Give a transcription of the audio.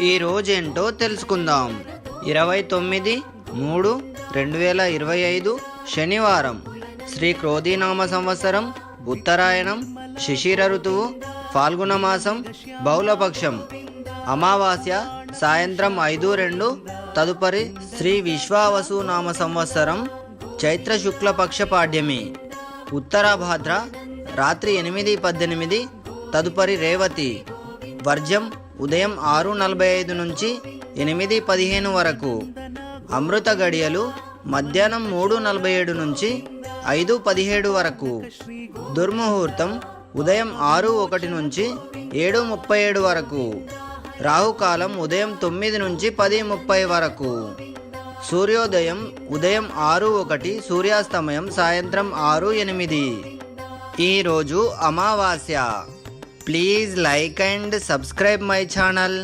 ఈ రోజేంటో తెలుసుకుందాం. 29/3/2025 శనివారం. శ్రీ క్రోధీనామ సంవత్సరం, ఉత్తరాయణం, శిశిర ఋతువు, ఫాల్గుణ మాసం, బహుళపక్షం. అమావాస్య సాయంత్రం 5:02. తదుపరి శ్రీ విశ్వావసు నామ సంవత్సరం, చైత్ర శుక్లపక్ష పాడ్యమి. ఉత్తరాభాద్ర రాత్రి 8:18. తదుపరి రేవతి. వర్జం ఉదయం 6:45 నుంచి 8:15 వరకు. అమృత గడియలు మధ్యాహ్నం 3:47 నుంచి 5:17 వరకు. దుర్ముహూర్తం ఉదయం 6:01 నుంచి 7:37 వరకు. రాహుకాలం ఉదయం 9 నుంచి 10:30 వరకు. సూర్యోదయం ఉదయం 6:01, సూర్యాస్తమయం సాయంత్రం 6:08. ఈరోజు అమావాస్య. Please like and subscribe my channel.